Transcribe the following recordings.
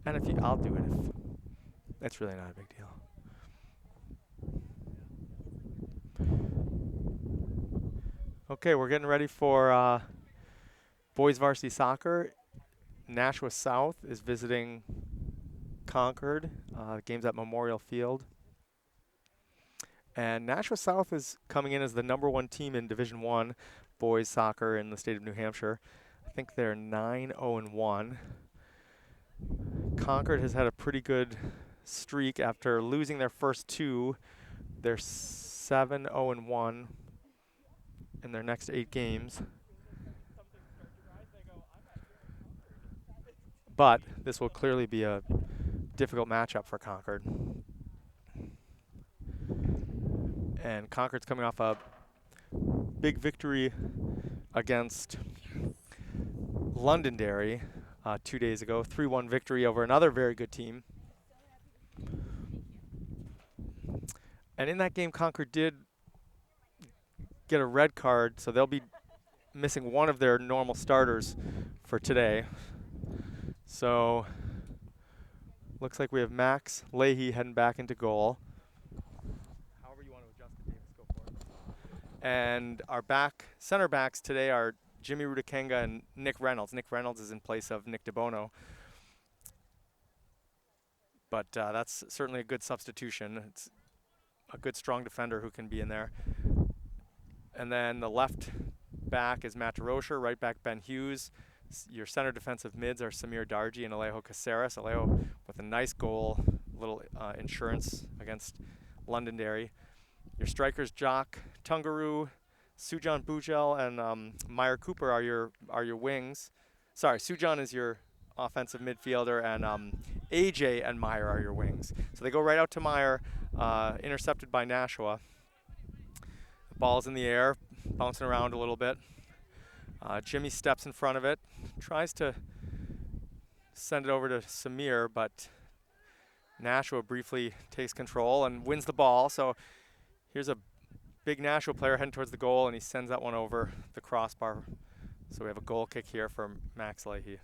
And if you, I'll do it if it's really not a big deal. Okay, we're getting ready for boys varsity soccer. Nashua South is visiting Concord. Game's at Memorial Field. And Nashua South is coming in as the #1 team in Division One boys soccer in the state of New Hampshire. I think they're 9-0-1. Concord has had a pretty good streak after losing their first two. They're 7-0-1 in their next 8 games. But this will clearly be a difficult matchup for Concord. And Concord's coming off a big victory against Londonderry 2 days ago. 3-1 victory over another very good team. And in that game, Concord did get a red card, so they'll be missing one of their normal starters for today. So looks like we have Max Leahy heading back into goal. However you want to adjust the Davis, go for it. And our center backs today are Jimmy Rudakenga and Nick Reynolds. Nick Reynolds is in place of Nick DeBono. But that's certainly a good substitution. It's a good, strong defender who can be in there. And then the left back is Matt DeRocher, right back Ben Hughes. Your center defensive mids are Samir Darji and Alejo Caceres. Alejo with a nice goal, little insurance against Londonderry. Your strikers, Jock Tungaroo, Sujan Bujel, and Meyer Cooper are your wings. Sorry, Sujan is your offensive midfielder, and AJ and Meyer are your wings. So they go right out to Meyer, intercepted by Nashua. The ball's in the air, bouncing around a little bit. Jimmy steps in front of it, tries to send it over to Samir, but Nashua briefly takes control and wins the ball. So here's a big Nashua player heading towards the goal, and he sends that one over the crossbar. So we have a goal kick here from Max Leahy.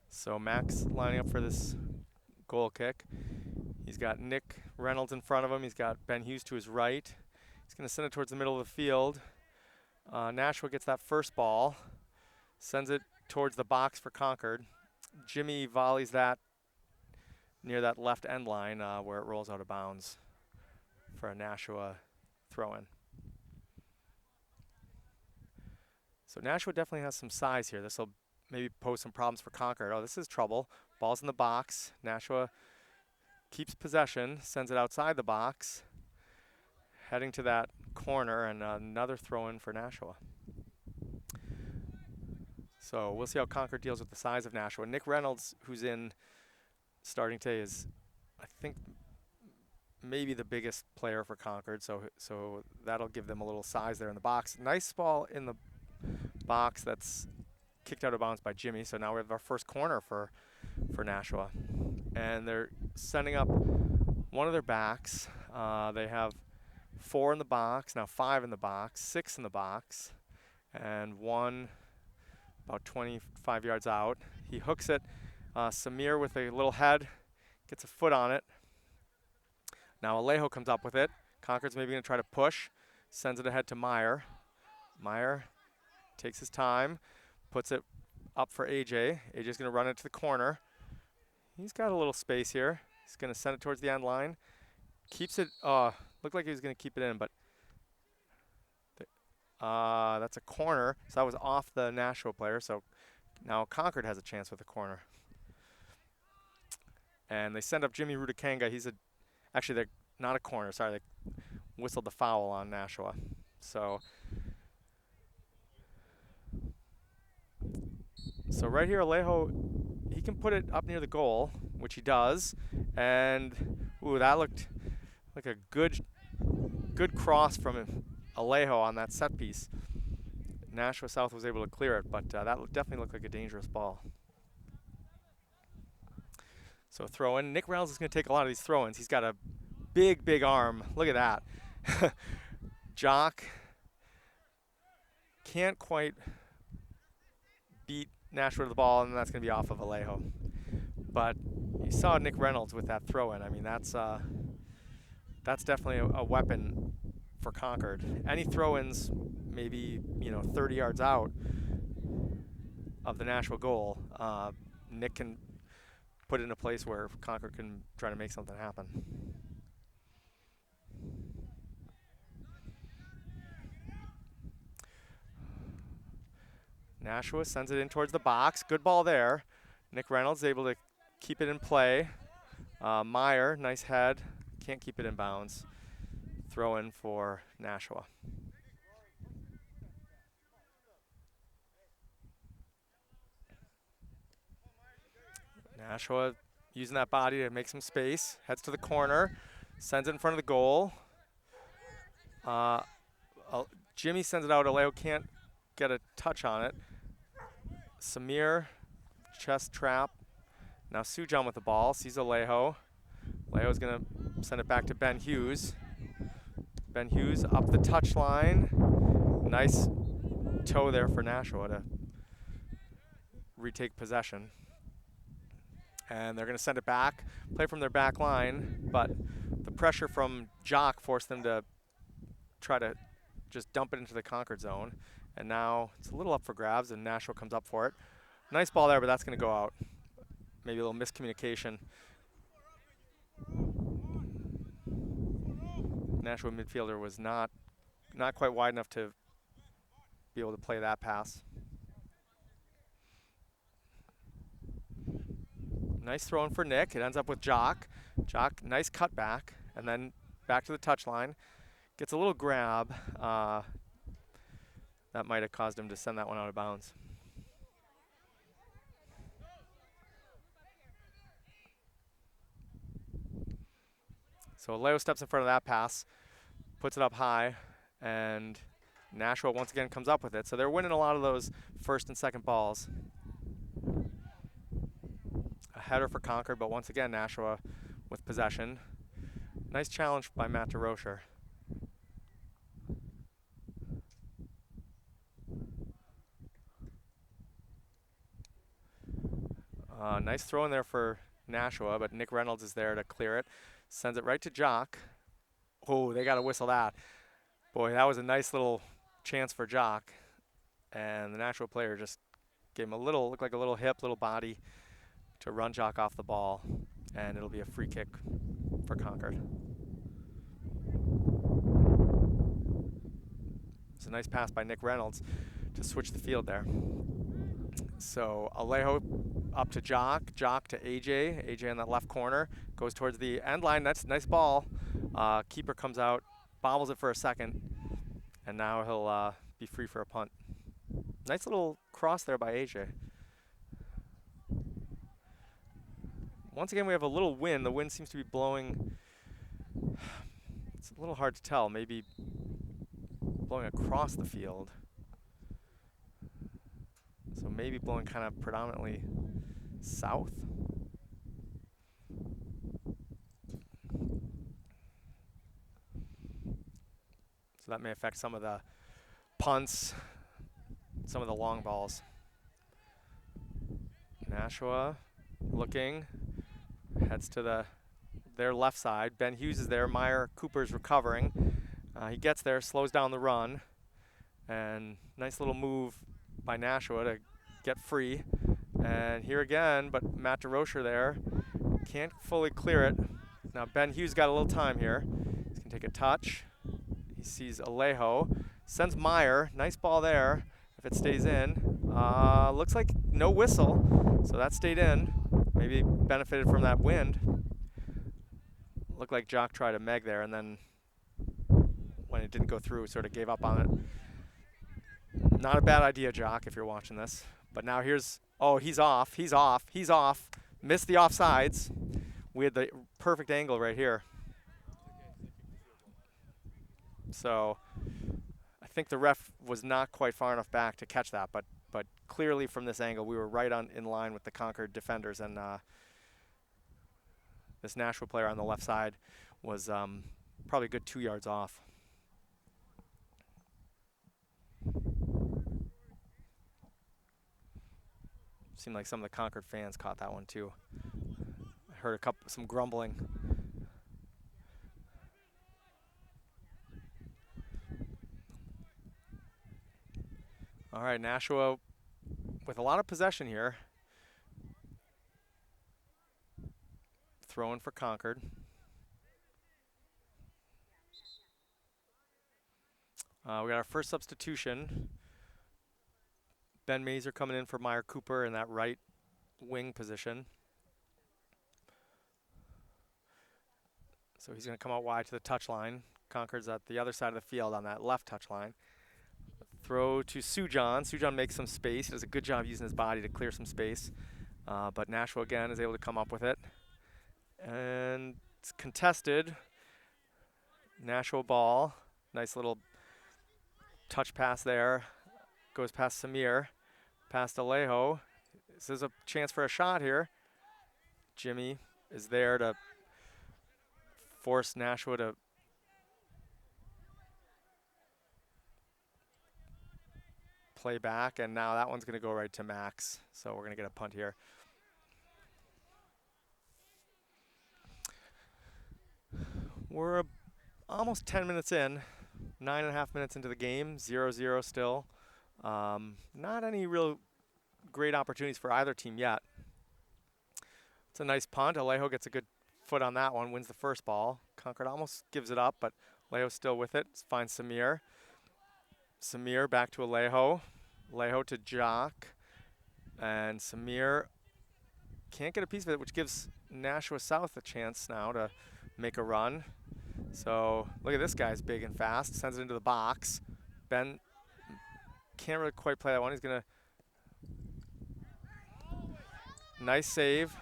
So Max lining up for this goal kick. He's got Nick Reynolds in front of him. He's got Ben Hughes to his right. He's going to send it towards the middle of the field. Nashua gets that first ball, sends it towards the box for Concord. Jimmy volleys that near that left end line where it rolls out of bounds for a Nashua throw-in. So Nashua definitely has some size here. This will maybe pose some problems for Concord. Oh, this is trouble. Ball's in the box. Nashua keeps possession, sends it outside the box, heading to that corner, and another throw-in for Nashua. So we'll see how Concord deals with the size of Nashua. Nick Reynolds, who's in starting today, is, I think, maybe the biggest player for Concord, so that'll give them a little size there in the box. Nice ball in the box that's kicked out of bounds by Jimmy. So now we have our first corner for Nashua. And they're sending up one of their backs. They have 4 in the box, now 5 in the box, 6 in the box, and one about 25 yards out. He hooks it. Samir with a little head, gets a foot on it. Now Alejo comes up with it. Concord's maybe going to try to push, sends it ahead to Meyer. Meyer takes his time, puts it up for AJ. AJ's going to run it to the corner. He's got a little space here. He's going to send it towards the end line. Keeps it, looked like he was going to keep it in, but that's a corner. So that was off the Nashua player. So now Concord has a chance with a corner. And they send up Jimmy Rudakenga. Actually, they're not a corner. Sorry, they whistled the foul on Nashua. So right here, Alejo, he can put it up near the goal, which he does. And, ooh, that looked like a good cross from Alejo on that set piece. Nashua South was able to clear it, but that definitely looked like a dangerous ball. So throw in. Nick Reynolds is going to take a lot of these throw-ins. He's got a big arm. Look at that. Jock can't quite beat Nashua to the ball, and that's going to be off of Alejo. But you saw Nick Reynolds with that throw-in. I mean, that's definitely a weapon for Concord. Any throw-ins, maybe 30 yards out of the Nashua goal, Nick can put it in a place where Concord can try to make something happen. Nashua sends it in towards the box. Good ball there. Nick Reynolds able to keep it in play. Meyer, nice head. Can't keep it in bounds. Throw in for Nashua. Nashua using that body to make some space. Heads to the corner. Sends it in front of the goal. Jimmy sends it out. Alejo can't get a touch on it. Samir, chest trap. Now Sujan with the ball. Sees Alejo. Alejo's going to send it back to Ben Hughes. Ben Hughes up the touch line. Nice toe there for Nashua to retake possession. And they're going to send it back, play from their back line, but the pressure from Jock forced them to try to just dump it into the Concord zone. And now it's a little up for grabs, and Nashua comes up for it. Nice ball there, but that's going to go out. Maybe a little miscommunication. Nashua midfielder was not quite wide enough to be able to play that pass. Nice throw in for Nick. It ends up with Jock. Jock, nice cut back, and then back to the touchline. Gets a little grab. That might have caused him to send that one out of bounds. So Leo steps in front of that pass, puts it up high, and Nashua once again comes up with it. So they're winning a lot of those first and second balls. A header for Concord, but once again Nashua with possession. Nice challenge by Matt DeRocher. Nice throw in there for Nashua, but Nick Reynolds is there to clear it. Sends it right to Jock. Oh, they got to whistle that. Boy, that was a nice little chance for Jock. And the Nashua player just gave him looked like a little hip, little body to run Jock off the ball. And it'll be a free kick for Concord. It's a nice pass by Nick Reynolds to switch the field there. So Alejo up to Jock, Jock to AJ, AJ in that left corner, goes towards the end line. That's a nice ball. Keeper comes out, bobbles it for a second, and now he'll be free for a punt. Nice little cross there by AJ. Once again, we have a little wind. The wind seems to be blowing. It's a little hard to tell. Maybe blowing across the field. So maybe blowing kind of predominantly south. So that may affect some of the punts, some of the long balls. Nashua looking, heads to their left side. Ben Hughes is there. Meyer Cooper's recovering. He gets there, slows down the run, and nice little move by Nashua to get free. And here again, but Matt DeRocher there can't fully clear it. Now Ben Hughes got a little time here. He's gonna take a touch. He sees Alejo, sends Meyer, nice ball there. If it stays in, looks like no whistle, so that stayed in. Maybe benefited from that wind. Looked like Jock tried a meg there, and then when it didn't go through, sort of gave up on it. Not a bad idea, Jock, if you're watching this. But now here's, oh, he's off. Missed the offsides. We had the perfect angle right here. So I think the ref was not quite far enough back to catch that, but clearly from this angle, we were right in line with the Concord defenders, and this Nashua player on the left side was probably a good 2 yards off. Seemed like some of the Concord fans caught that one too. I heard some grumbling. All right, Nashua with a lot of possession here. Throwing for Concord. We got our first substitution. Ben Mazer coming in for Meyer Cooper in that right wing position. So he's going to come out wide to the touchline. Concord's at the other side of the field on that left touchline. Throw to Sujan. Sujan makes some space. He does a good job using his body to clear some space. But Nashua again is able to come up with it. And it's contested. Nashua ball. Nice little touch pass there. Goes past Samir. Past Alejo. This is a chance for a shot here. Jimmy is there to force Nashua to play back, and now that one's going to go right to Max. So we're going to get a punt here. We're almost 10 minutes in, 9.5 minutes into the game, 0-0 still. Not any real great opportunities for either team yet. It's a nice punt. Alejo gets a good foot on that one, wins the first ball. Concord almost gives it up, but Alejo's still with it. Finds Samir. Samir back to Alejo. Alejo to Jock. And Samir can't get a piece of it, which gives Nashua South a chance now to make a run. So look at this guy's big and fast. Sends it into the box. Ben can't really quite play that one. He's going to... Nice save.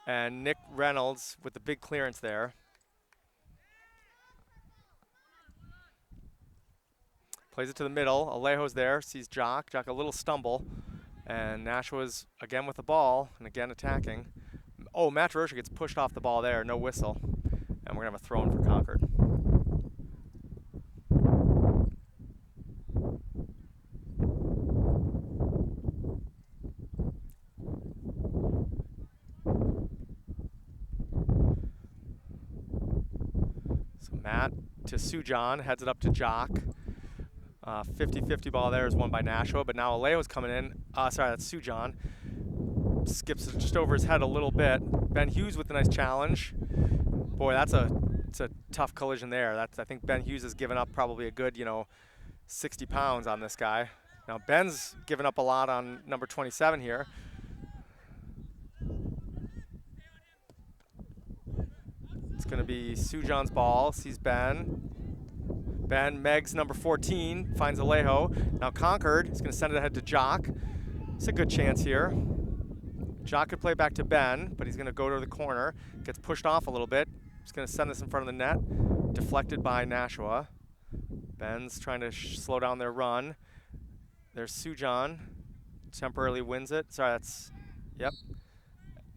And Nick Reynolds with the big clearance there. Plays it to the middle. Alejo's there. Sees Jock. Jock a little stumble. And Nashua's again with the ball and again attacking. Oh, Matt Rocha gets pushed off the ball there. No whistle. And we're going to have a throw-in for Concord. So Matt to Sujan, heads it up to Jock. 50-50 ball there is won by Nashua, but now Alejo's coming in. Sorry, that's Sujan. Skips it just over his head a little bit. Ben Hughes with a nice challenge. Boy, it's a tough collision there. I think Ben Hughes has given up probably a good, 60 pounds on this guy. Now Ben's given up a lot on number 27 here. It's going to be Sujan's ball. Sees Ben. Ben, Meg's number 14, finds Alejo. Now Concord is going to send it ahead to Jock. It's a good chance here. Jock could play back to Ben, but he's going to go to the corner. Gets pushed off a little bit. He's going to send this in front of the net. Deflected by Nashua. Ben's trying to slow down their run. There's Sujan. Temporarily wins it. Sorry, yep.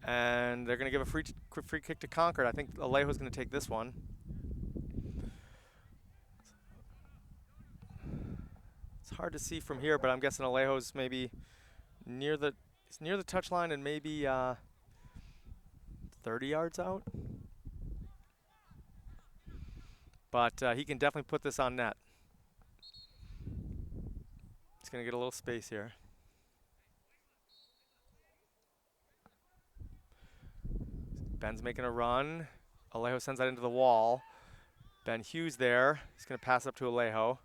And they're going to give a free kick to Concord. I think Alejo's going to take this one. It's hard to see from here, but I'm guessing Alejo's maybe near the touchline and maybe 30 yards out. But he can definitely put this on net. He's going to get a little space here. Ben's making a run. Alejo sends that into the wall. Ben Hughes there. He's going to pass up to Alejo.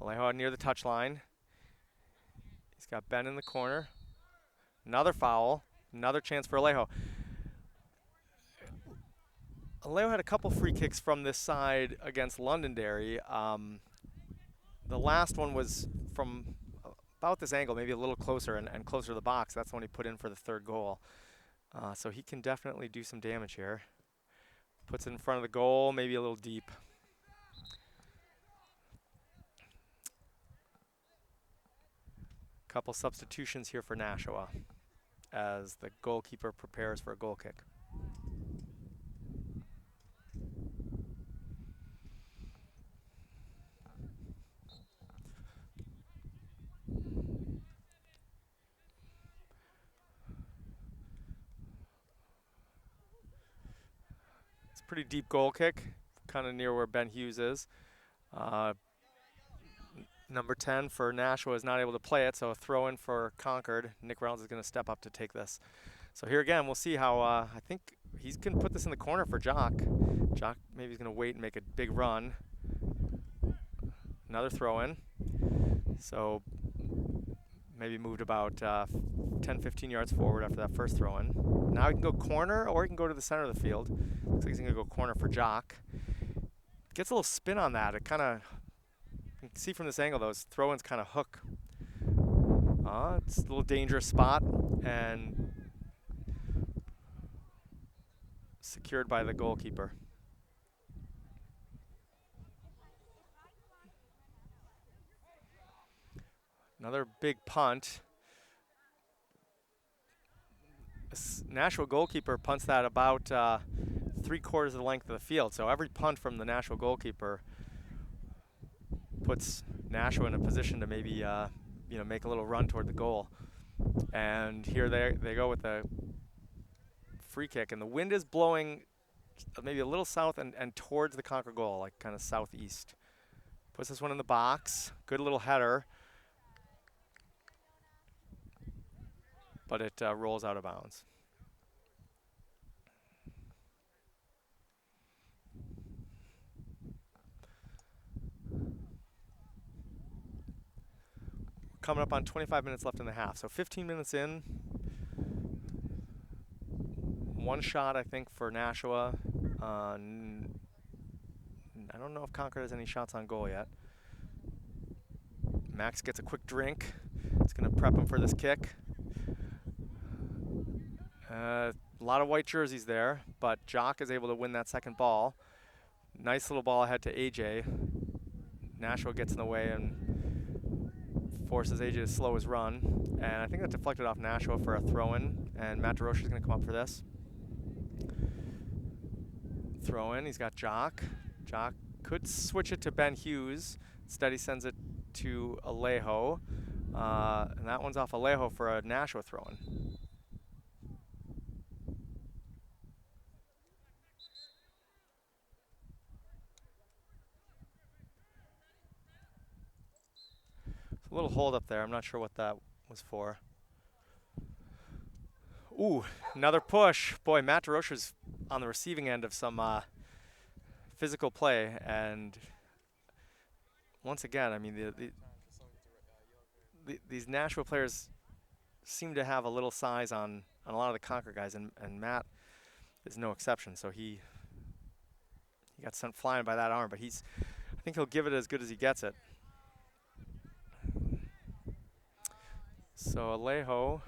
Alejo near the touchline. He's got Ben in the corner. Another foul. Another chance for Alejo. Alejo had a couple free kicks from this side against Londonderry. The last one was from about this angle, maybe a little closer and closer to the box. That's the one he put in for the third goal. So he can definitely do some damage here. Puts it in front of the goal, maybe a little deep. Couple substitutions here for Nashua as the goalkeeper prepares for a goal kick. pretty deep goal kick, kind of near where Ben Hughes is. Number 10 for Nashua is not able to play it, so a throw in for Concord. Nick Reynolds is going to step up to take this. So here again, we'll see how, I think he's going to put this in the corner for Jock. Jock maybe he's going to wait and make a big run. Another throw in. So maybe moved about 10, 15 yards forward after that first throw in. Now he can go corner or he can go to the center of the field. Looks like he's going to go corner for Jock. Gets a little spin on that. It kind of, you can see from this angle, those throw-ins kind of hook. It's a little dangerous spot and secured by the goalkeeper. Another big punt. This Nashua goalkeeper punts that about 3/4 of the length of the field. So every punt from the Nashua goalkeeper puts Nashua in a position to maybe make a little run toward the goal. And here they go with the free kick, and the wind is blowing maybe a little south and towards the Concord goal, like kind of southeast. Puts this one in the box. Good little header. But it rolls out of bounds. Coming up on 25 minutes left in the half. So 15 minutes in. One shot, I think, for Nashua. I don't know if Concord has any shots on goal yet. Max gets a quick drink. It's going to prep him for this kick. A lot of white jerseys there, but Jock is able to win that second ball. Nice little ball ahead to AJ. Nashua gets in the way and forces AJ to slow his run. And I think that deflected off Nashua for a throw-in, and Matt DeRoche is going to come up for this. Throw-in, he's got Jock. Jock could switch it to Ben Hughes. Instead, he sends it to Alejo. And that one's off Alejo for a Nashua throw-in. A little hold up there. I'm not sure what that was for. Ooh, another push. Boy, Matt DeRocher's on the receiving end of some physical play. And once again, I mean, these Nashua players seem to have a little size on a lot of the Concord guys, and Matt is no exception. So he got sent flying by that arm, but I think he'll give it as good as he gets it. So Alejo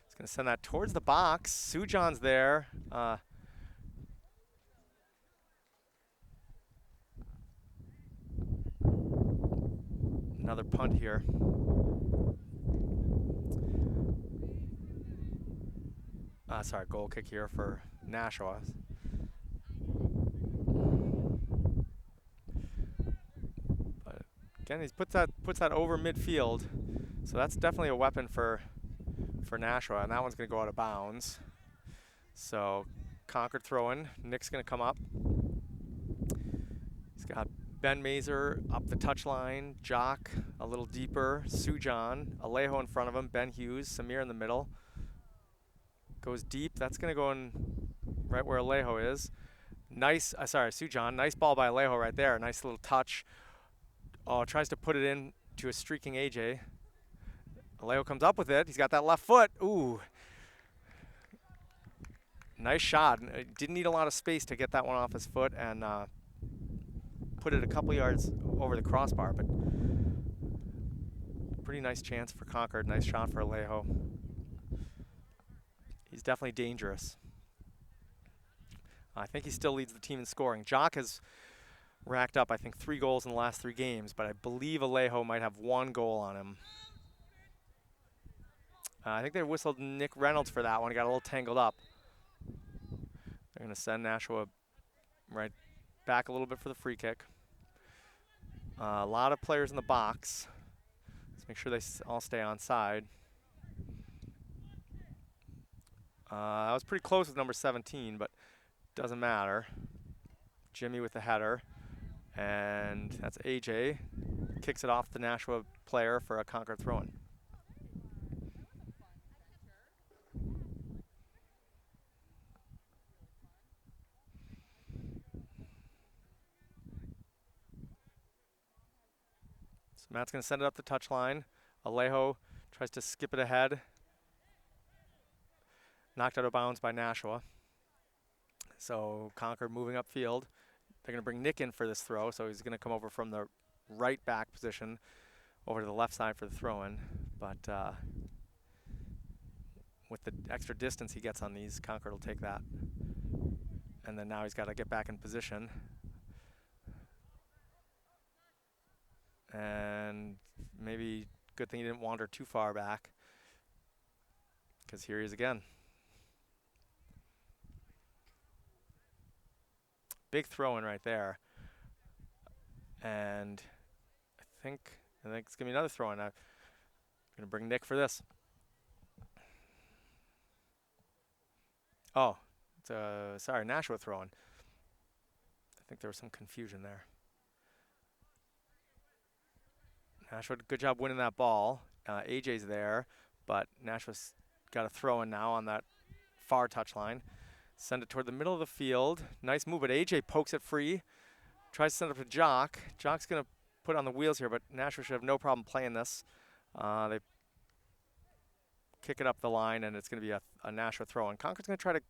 is going to send that towards the box. Sujan's there. Another punt here. Sorry, goal kick here for Nashua. But again, he puts that over midfield. So that's definitely a weapon for Nashua, and that one's going to go out of bounds. So Concord throw-in. Nick's going to come up. He's got Ben Mazer up the touchline, Jock a little deeper, Sujan, Alejo in front of him, Ben Hughes, Samir in the middle. Goes deep. That's going to go in right where Alejo is. Nice, Sujan. Nice ball by Alejo right there. Nice little touch. Oh, tries to put it in to a streaking AJ. Alejo comes up with it. He's got that left foot. Ooh. Nice shot. Didn't need a lot of space to get that one off his foot and put it a couple yards over the crossbar, but pretty nice chance for Concord. Nice shot for Alejo. He's definitely dangerous. I think he still leads the team in scoring. Jock has racked up, I think, 3 goals in the last 3 games, but I believe Alejo might have 1 goal on him. I think they whistled Nick Reynolds for that one. He got a little tangled up. They're going to send Nashua right back a little bit for the free kick. A lot of players in the box. Let's make sure they all stay on side. I was pretty close with number 17, but doesn't matter. Jimmy with the header. And that's AJ. Kicks it off the Nashua player for a Concord throw-in. So Matt's going to send it up the touchline. Alejo tries to skip it ahead. Knocked out of bounds by Nashua. So Concord moving upfield. They're going to bring Nick in for this throw, so he's going to come over from the right back position over to the left side for the throw-in. But with the extra distance he gets on these, Concord will take that. And then now he's got to get back in position. And maybe good thing he didn't wander too far back, because here he is again. Big throw-in right there. And I think it's going to be another throw-in. I'm going to bring Nick for this. Oh, it's sorry, Nashua throw-in. I think there was some confusion there. Nashua, good job winning that ball. AJ's there, but Nashua's got a throw-in now on that far touchline. Send it toward the middle of the field. Nice move, but AJ pokes it free. Tries to send it up to Jock. Jock's going to put on the wheels here, but Nashua should have no problem playing this. They kick it up the line, and it's going to be a Nashua throw-in. Concord's going to try to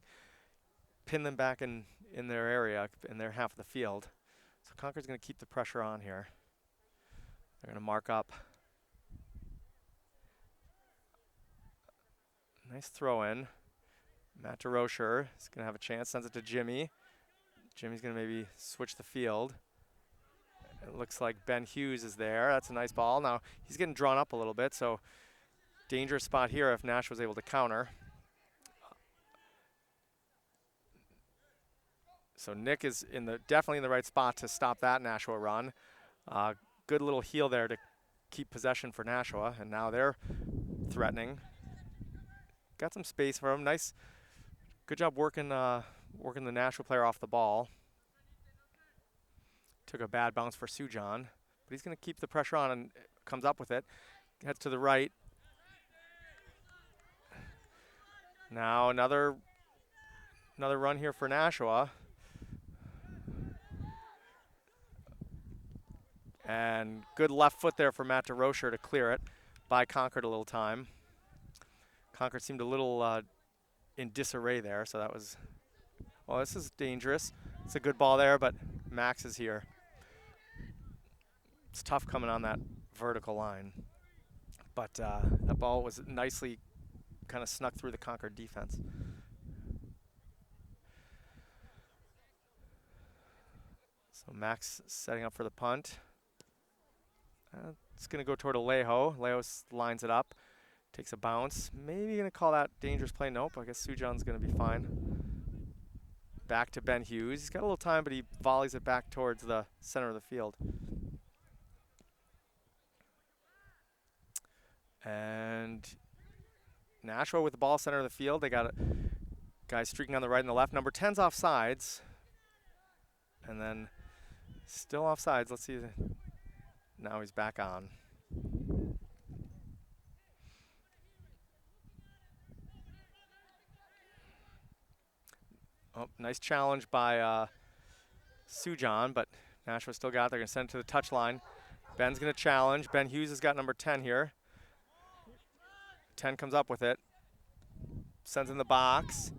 pin them back in their area, in their half of the field. So Concord's going to keep the pressure on here. They're going to mark up. Nice throw-in. Matt DeRocher is going to have a chance. Sends it to Jimmy. Jimmy's going to maybe switch the field. It looks like Ben Hughes is there. That's a nice ball. Now he's getting drawn up a little bit, so dangerous spot here if Nash was able to counter. So Nick is definitely in the right spot to stop that Nashua run. Good little heel there to keep possession for Nashua, and now they're threatening. Got some space for him. Nice, good job working the Nashua player off the ball. Took a bad bounce for Sujan, but he's going to keep the pressure on and comes up with it. Heads to the right. Now another run here for Nashua. And good left foot there for Matt DeRocher to clear it. By Concord a little time. Concord seemed a little in disarray there, so that was, well, this is dangerous. It's a good ball there, but Max is here. It's tough coming on that vertical line. But that ball was nicely kind of snuck through the Concord defense. So Max setting up for the punt. It's going to go toward Alejo. Alejo lines it up, takes a bounce. Maybe going to call that dangerous play. Nope, I guess Sujan's going to be fine. Back to Ben Hughes. He's got a little time, but he volleys it back towards the center of the field. And Nashua with the ball center of the field. They got guys streaking on the right and the left. Number 10's offsides. And then still offsides. Let's see. Now he's back on. Oh, nice challenge by Sujan, but Nashua still got it. They're going to send it to the touchline. Ben's going to challenge. Ben Hughes has got number 10 here. 10 comes up with it. Sends in the box.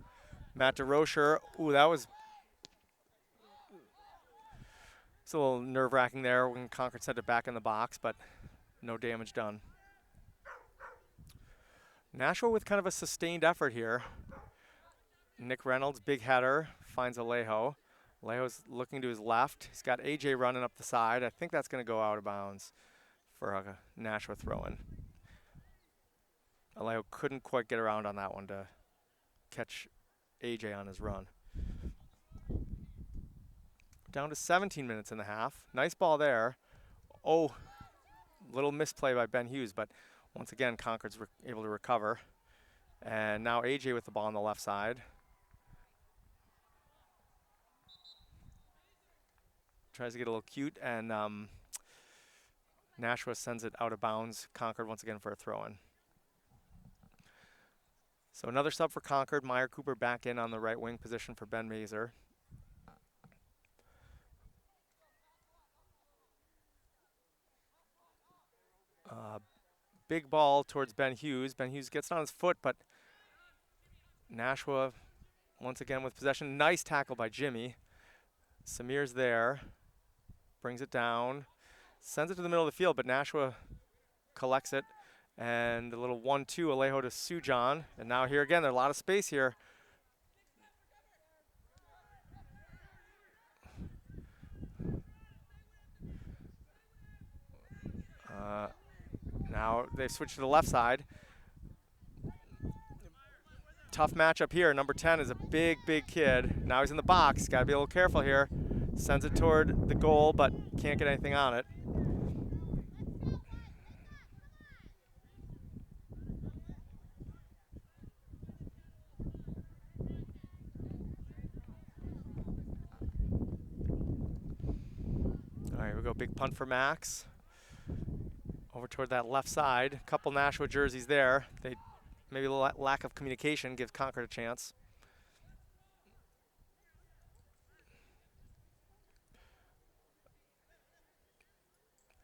Matt DeRocher. Ooh, that was it's a little nerve-wracking there when Concord sent it back in the box, but no damage done. Nashua with kind of a sustained effort here. Nick Reynolds, big header, finds Alejo. Alejo's looking to his left. He's got AJ running up the side. I think that's going to go out of bounds for a Nashua throw-in. Alejo couldn't quite get around on that one to catch AJ on his run. Down to 17 minutes in the half. Nice ball there. Oh, little misplay by Ben Hughes, but once again, Concord's able to recover. And now AJ with the ball on the left side. tries to get a little cute, and Nashua sends it out of bounds. Concord once again for a throw-in. So another sub for Concord. Meyer Cooper back in on the right wing position for Ben Mazer. Big ball towards Ben Hughes. Ben Hughes gets it on his foot, but Nashua once again with possession. Nice tackle by Jimmy. Samir's there. Brings it down. Sends it to the middle of the field, but Nashua collects it. And a little 1-2, Alejo to Sujan. And now here again, there's a lot of space here. Now they switch to the left side. Tough matchup here. Number 10 is a big, big kid. Now he's in the box. Got to be a little careful here. Sends it toward the goal, but can't get anything on it. All right, we go big punt for Max. Over toward that left side. Couple Nashua jerseys there. They maybe a little lack of communication gives Concord a chance.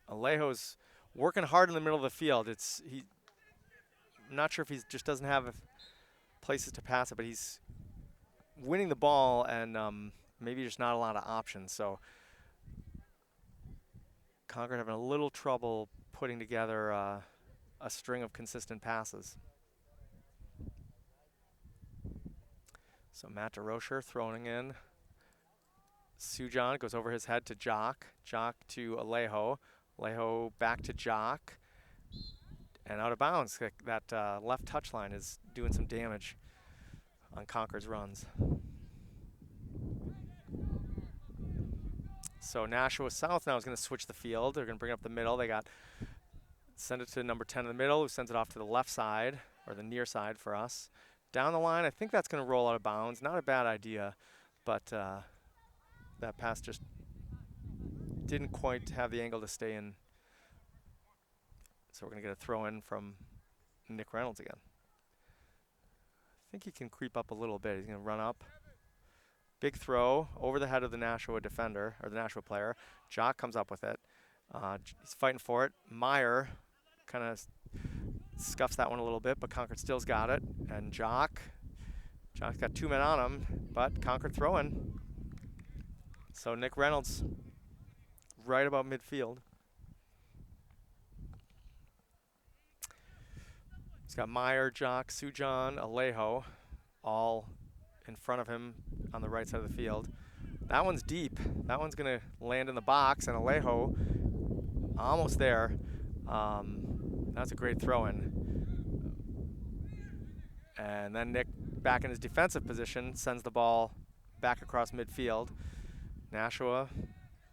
Alejo's working hard in the middle of the field. I'm not sure if he just doesn't have places to pass it, but he's winning the ball and maybe just not a lot of options. So Concord having a little trouble putting together a string of consistent passes. So Matt DeRocher throwing in. Sujan goes over his head to Jock. Jock to Alejo. Alejo back to Jock. And out of bounds. That left touchline is doing some damage on Concord's runs. So Nashua South now is going to switch the field. They're going to bring it up the middle. Send it to number 10 in the middle, who sends it off to the left side, or the near side for us. Down the line, I think that's going to roll out of bounds. Not a bad idea, but that pass just didn't quite have the angle to stay in. So we're going to get a throw in from Nick Reynolds again. I think he can creep up a little bit. He's going to run up. Big throw over the head of the Nashua defender, or the Nashua player. Jock comes up with it. He's fighting for it. Meyer kind of scuffs that one a little bit, but Concord still's got it. And Jock's got 2 men on him, but Concord throwing. So Nick Reynolds right about midfield. He's got Meyer, Jock, Sujan, Alejo all in front of him on the right side of the field. That one's deep. That one's going to land in the box, and Alejo almost there. That's a great throw-in. And then Nick, back in his defensive position, sends the ball back across midfield. Nashua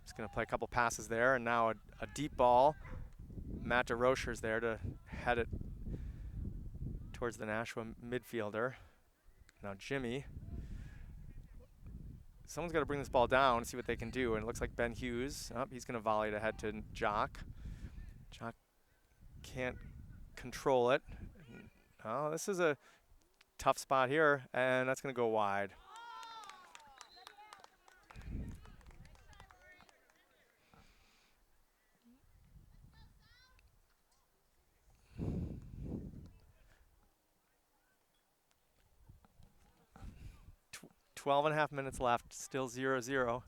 is going to play a couple passes there, and now a deep ball. Matt DeRocher's there to head it towards the Nashua midfielder. Now Jimmy. Someone's got to bring this ball down and see what they can do. And it looks like Ben Hughes. Oh, he's going to volley it ahead to Jock. Jock can't control it. Oh, this is a tough spot here, and that's going to go wide. Tw 12.5 minutes left, still 0-0.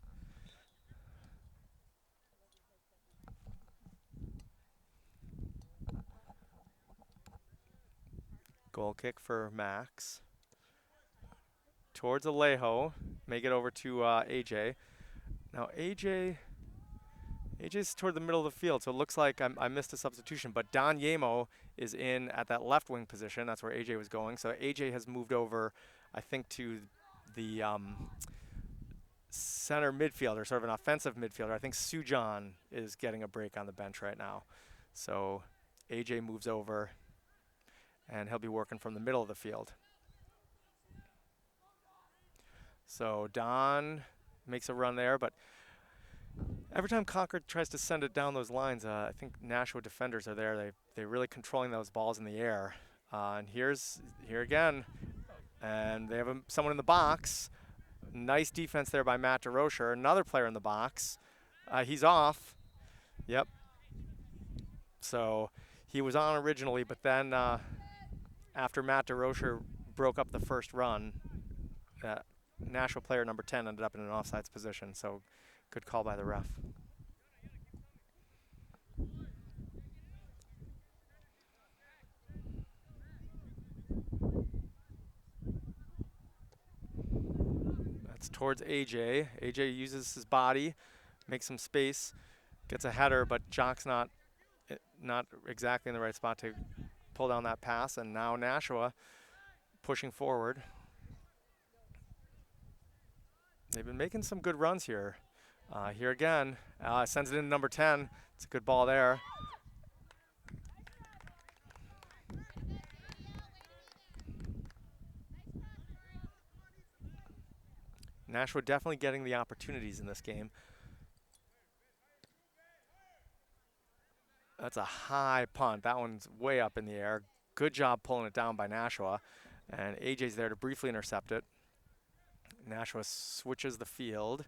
Goal kick for Max. Towards Alejo. Make it over to AJ. Now AJ's toward the middle of the field, so it looks like I missed a substitution, but Don Yemo is in at that left wing position. That's where AJ was going. So AJ has moved over, I think, to the center midfielder, sort of an offensive midfielder. I think Sujan is getting a break on the bench right now. So AJ moves over, and he'll be working from the middle of the field. So Don makes a run there, but Every time Concord tries to send it down those lines, I think Nashua defenders are there. They're really controlling those balls in the air. And here again, and they have someone in the box. Nice defense there by Matt DeRocher. Another player in the box. He's off. Yep. So he was on originally, but then after Matt DeRocher broke up the first run, Nashua player number 10 ended up in an offsides position. So good call by the ref. That's towards AJ. AJ uses his body, makes some space, gets a header, but Jock's not exactly in the right spot to pull down that pass, and now Nashua pushing forward. They've been making some good runs here. Here again, sends it in number 10. It's a good ball there. Nashua definitely getting the opportunities in this game. That's a high punt. That one's way up in the air. Good job pulling it down by Nashua. And AJ's there to briefly intercept it. Nashua switches the field.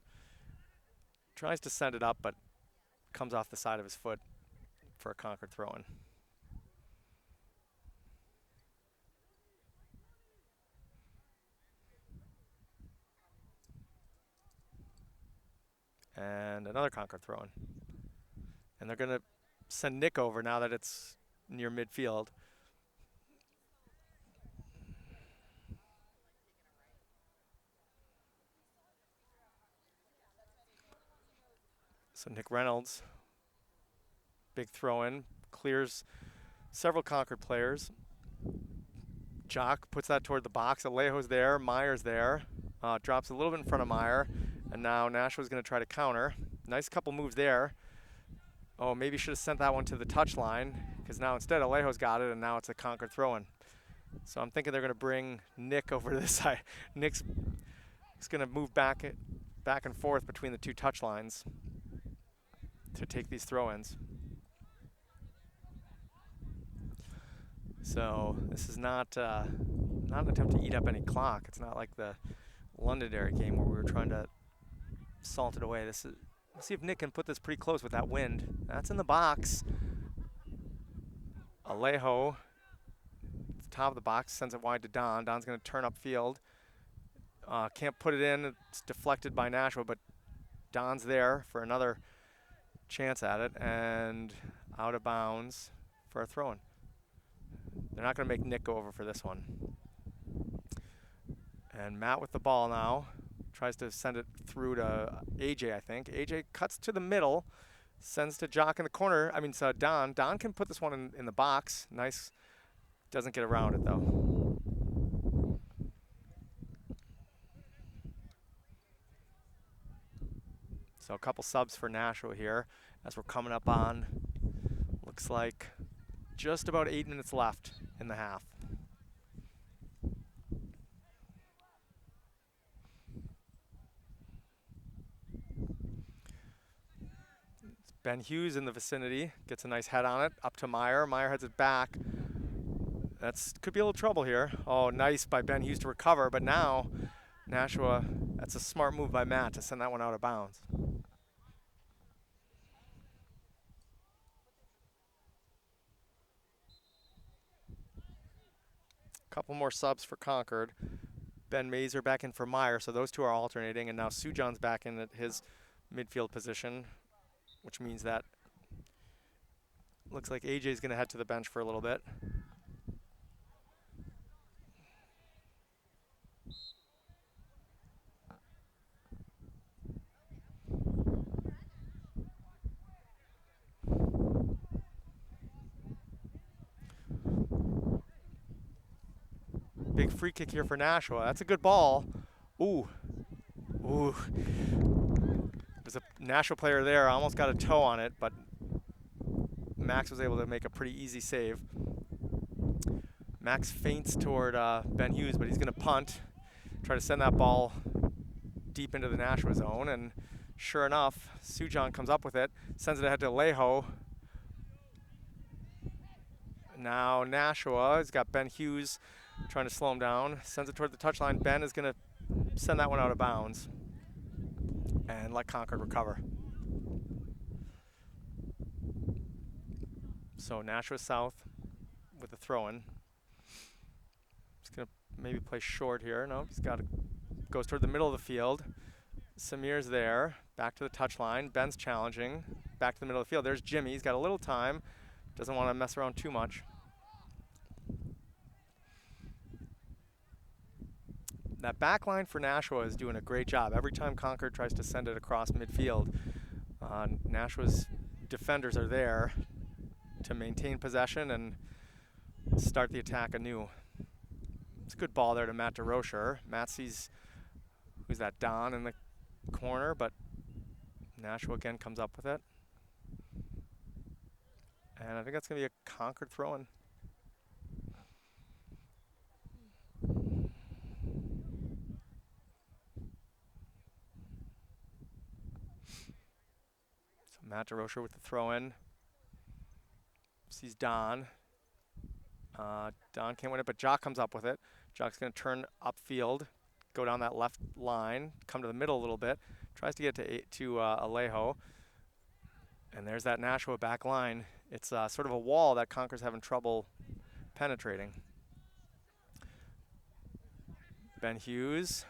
Tries to send it up, but comes off the side of his foot for a Concord throw-in. And another Concord throw-in. And they're going to send Nick over now that it's near midfield. So Nick Reynolds, big throw-in, clears several Concord players. Jock puts that toward the box. Alejo's there, Meyer's there. Drops a little bit in front of Meyer. And now Nashua's going to try to counter. Nice couple moves there. Oh, maybe should have sent that one to the touchline, because now instead Alejo's got it, and now it's a Concord throw-in. So I'm thinking they're going to bring Nick over to this side. Nick's going to move back and forth between the two touch lines to take these throw-ins. So this is not an attempt to eat up any clock. It's not like the Londonderry game where we were trying to salt it away. Let's see if Nick can put this pretty close with that wind. That's in the box. Alejo, top of the box, sends it wide to Don. Don's going to turn upfield. Can't put it in. It's deflected by Nashua, but Don's there for another chance at it, and out of bounds for a throw-in. They're not going to make Nick go over for this one. And Matt with the ball now. Tries to send it through to AJ, I think. AJ cuts to the middle, sends to Jock in the corner. I mean, so Don. Don can put this one in the box. Nice. Doesn't get around it, though. So a couple subs for Nashua here as we're coming up on, looks like just about 8 minutes left in the half. Ben Hughes in the vicinity, gets a nice head on it, up to Meyer. Meyer heads it back. Could be a little trouble here. Oh, nice by Ben Hughes to recover, but now Nashua, that's a smart move by Matt to send that one out of bounds. Couple more subs for Concord. Ben Mazer back in for Meyer, so those two are alternating, and now Sujan's back in at his midfield position, which means that looks like AJ's going to head to the bench for a little bit. Big free kick here for Nashua. That's a good ball. Ooh. Ooh. There's a Nashua player there. Almost got a toe on it, but Max was able to make a pretty easy save. Max feints toward Ben Hughes, but he's going to punt. Try to send that ball deep into the Nashua zone, and Sure enough, Sujan comes up with it, sends it ahead to Alejo. Now Nashua has got Ben Hughes trying to slow him down, sends it toward the touchline. Ben is going to send that one out of bounds and let Concord recover. So Nashua South with the throw-in. He's going to maybe play short here. No, he's got to, goes toward the middle of the field. Samir's there, back to the touchline. Ben's challenging, back to the middle of the field. There's Jimmy, he's got a little time. Doesn't want to mess around too much. That back line for Nashua is doing a great job. Every time Concord tries to send it across midfield, Nashua's defenders are there to maintain possession and start the attack anew. It's a good ball there to Matt DeRocher. Matt sees, who's that, Don in the corner, but Nashua again comes up with it. And I think that's going to be a Concord throw-in. So Matt DeRocher with the throw-in. Sees Don. Don can't win it, but Jock comes up with it. Jock's going to turn upfield, go down that left line, come to the middle a little bit, tries to get to Alejo. And there's that Nashua back line. It's sort of a wall that Concord's having trouble penetrating. Ben Hughes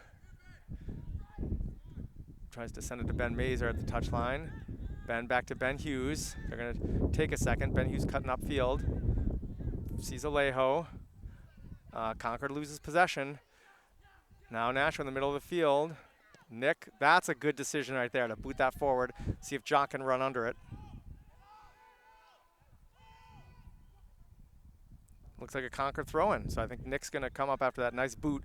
tries to send it to Ben Mazer at the touchline. Ben back to Ben Hughes. They're going to take a second. Ben Hughes cutting upfield. Sees Alejo. Concord loses possession. Now Nashua in the middle of the field. Nick, that's a good decision right there to boot that forward. See if Jock can run under it. Looks like a Concord throw-in, so I think Nick's going to come up after that nice boot.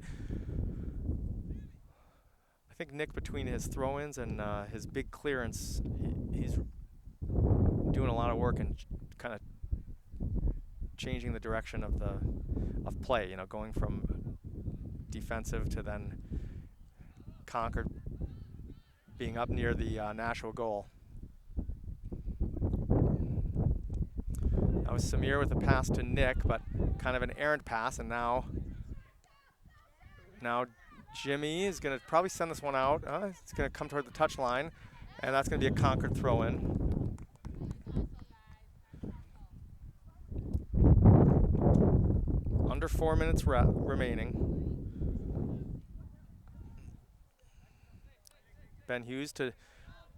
I think Nick, between his throw-ins and his big clearance, he's doing a lot of work and kind of changing the direction of play. You know, going from defensive to then Concord being up near the Nashua goal. That was Samir with a pass to Nick, but kind of an errant pass, and now Jimmy is going to probably send this one out. It's going to come toward the touchline, and that's going to be a Concord throw-in. Under 4 minutes remaining. Ben Hughes to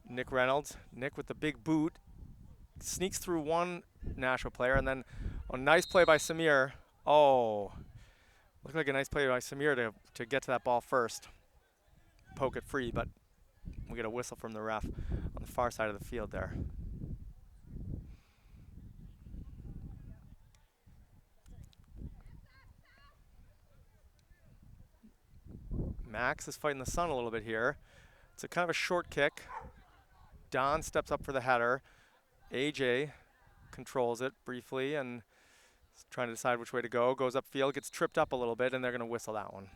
Nick Reynolds. Nick with the big boot. Sneaks through one Nashua player, and then a nice play by Samir. Oh, looked like a nice play by Samir to get to that ball first. Poke it free, but we get a whistle from the ref on the far side of the field there. Max is fighting the sun a little bit here. It's a kind of a short kick. Don steps up for the header. AJ controls it briefly and is trying to decide which way to go. Goes upfield, gets tripped up a little bit, and they're going to whistle that one.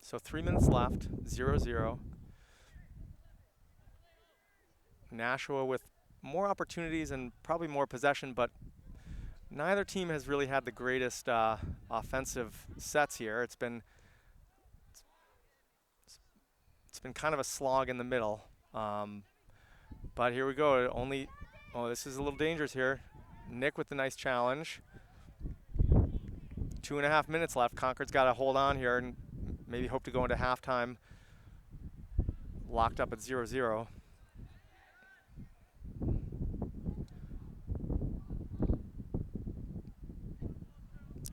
So 3 minutes left, 0-0. Nashua with more opportunities and probably more possession, but neither team has really had the greatest offensive sets here. It's been kind of a slog in the middle. But here we go. This is a little dangerous here. Nick with the nice challenge. 2.5 minutes left. Concord's got to hold on here and maybe hope to go into halftime locked up at 0-0.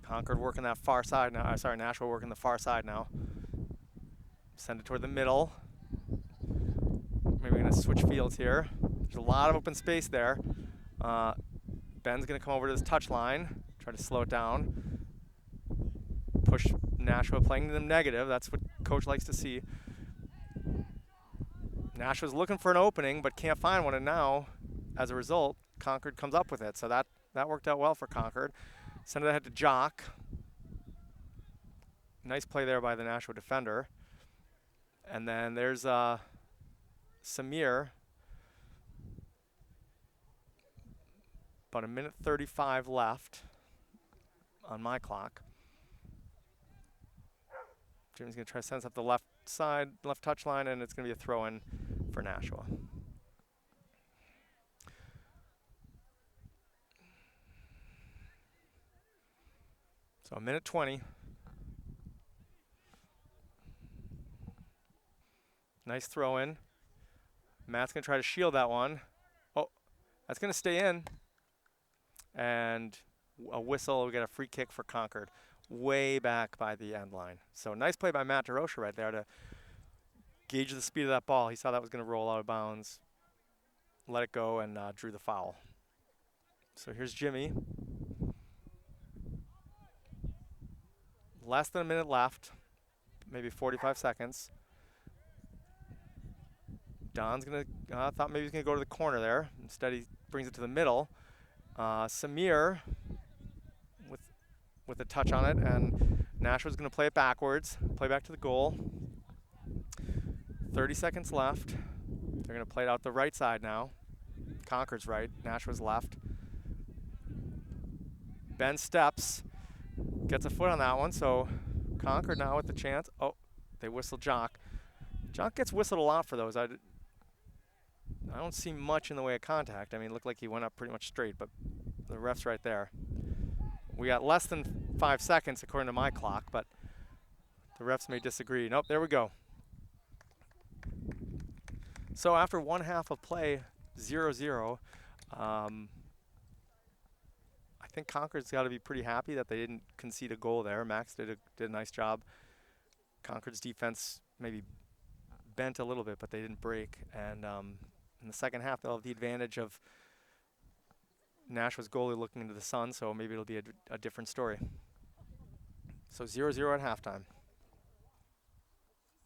Concord working that far side now. Nashua working the far side now. Send it toward the middle. Maybe we're going to switch fields here. There's a lot of open space there. Ben's going to come over to this touch line, try to slow it down. Push Nashua, playing them negative. That's what coach likes to see. Nashua's looking for an opening, but can't find one, and now, as a result, Concord comes up with it. So that worked out well for Concord. Send it ahead to Jock. Nice play there by the Nashua defender. And then there's Samir. About 1:35 left on my clock. Jimmy's going to try to sense up the left side, left touch line, and it's going to be a throw-in for Nashua. So 1:20. Nice throw-in. Matt's going to try to shield that one. Oh, that's going to stay in. And a whistle. We got a free kick for Concord. Way back by the end line. So nice play by Matt DeRocha right there to gauge the speed of that ball. He saw that was going to roll out of bounds. Let it go and drew the foul. So here's Jimmy. Less than a minute left. Maybe 45 seconds. Don's going to, thought maybe he's going to go to the corner there. Instead, he brings it to the middle. Samir with a touch on it, and Nashua's going to play it backwards, play back to the goal. 30 seconds left. They're going to play it out the right side now. Concord's right, Nashua's left. Ben steps, gets a foot on that one, so Concord now with the chance. Oh, they whistle Jock. Jock gets whistled a lot for those. I don't see much in the way of contact. I mean, it looked like he went up pretty much straight, but the ref's right there. We got less than 5 seconds according to my clock, but the refs may disagree. Nope, there we go. So after 1/2 of play, 0-0, I think Concord's got to be pretty happy that they didn't concede a goal there. Max did a nice job. Concord's defense maybe bent a little bit, but they didn't break. And in the second half, they'll have the advantage of Nashua's goalie looking into the sun, so maybe it'll be a different story. So 0-0 at halftime.